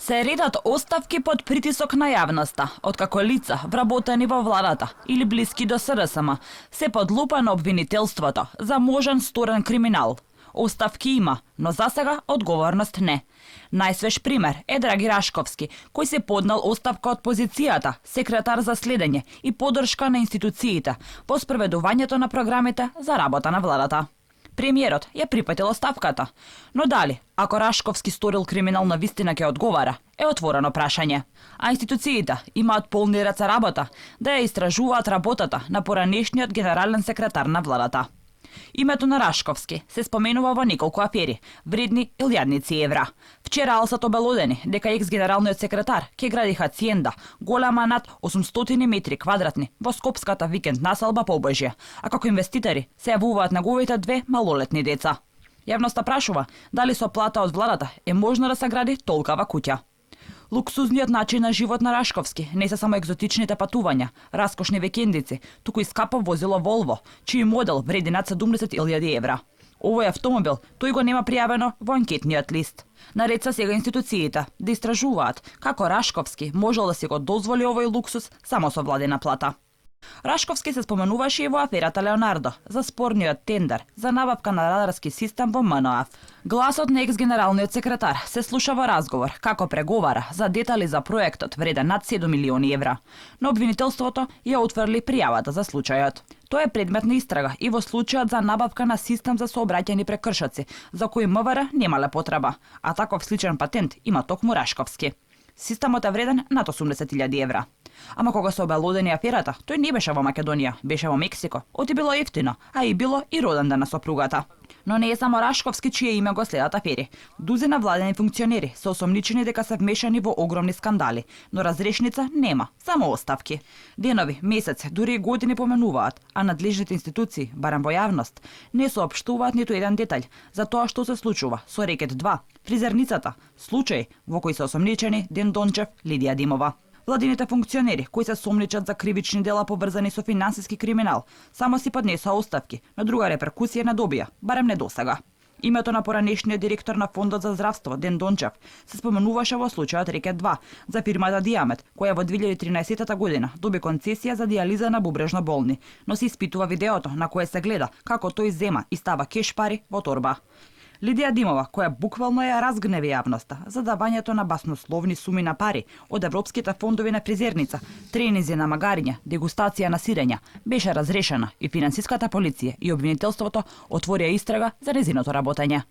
Се редат оставки под притисок на јавноста, откако лица вработени во владата или блиски до СРСМ се под лупа на обвинителството за можен сторен криминал. Оставки има, но засега одговорност не. Најсвеж пример е Драги Рашковски, кој се поднал оставка од позицијата секретар за следење и поддршка на институциите по спроведувањето на програмите за работа на владата. Премиерот ја припатил оставката, но дали, ако Рашковски сторил криминал на вистина ќе одговара, е отворено прашање. А институциите имаат полни раце работа да ја истражуваат работата на поранешниот генерален секретар на владата. Името на Рашковски се споменува во неколку афери, вредни илјадници евра. Вчера алсат обелодени дека екс-генералниот секретар ќе гради хациенда, голема над 800 метри квадратни, во скопската викенд населба Побожје, а како инвеститори се јавуваат неговите две малолетни деца. Јавноста прашува дали со плата од владата е можно да се гради толкава куќа. Луксузниот начин на живот на Рашковски не се само екзотичните патувања, раскошни викендици, туку и скапо возило Волво, чиј модел вреди над 70.000 евра. Овој автомобил тој го нема пријавено во анкетниот лист. Наред се сега институциите да истражуваат како Рашковски можел да си го дозволи овој луксус само со владина плата. Рашковски се споменуваше и во аферата Леонардо за спорниот тендер за набавка на радарски систем во МНАФ. Гласот на екс-генералниот секретар се слуша во разговор како преговара за детали за проектот вреден над 7 милиони евра, но обвинителството ја отврли пријавата за случајот. Тоа е предмет на истрага и во случајот за набавка на систем за сообраќајни прекршоци, за кој МВР немале потреба, а таков сличен патент има токму Рашковски. Системот е вреден над 80.000 евра. Ама кога се обелодени аферата, тој не беше во Македонија, беше во Мексико. Оти било ефтино, а и било и роден ден на сопругата. Но не е само Рашковски чие име го следат афери. Дузина владени функционери се осомничени дека се вмешани во огромни скандали, но разрешница нема, само оставки. Денови, месеци, дури и години поменуваат, а надлежните институции, барем во јавност, не соопштуваат ниту еден детаљ за тоа што се случува со Рекет 2, фризерницата, случај во кој се осомничени Ден Дончев, Лидија Димова. Владините функционери кои се сомничат за кривични дела поврзани со финансиски криминал, само си поднесоа оставки, но друга реперкусија не добија, барем не досега. Името на поранешниот директор на Фондот за здравство Ден Дончев се споменуваше во случајот Рекет 2 за фирмата Диамет, која во 2013 година доби концесија за дијализа на бубрежно болни, но се испитува видеото на кое се гледа како тој зема и става кеш пари во торба. Лидија Димова, која буквално ја разгневи јавноста за давањето на баснословни суми на пари од европските фондови на фризерница, тренинзи на магариња, дегустација на сирења, беше разрешена и финансиската полиција и обвинителството отворија истрага за нејзиното работење.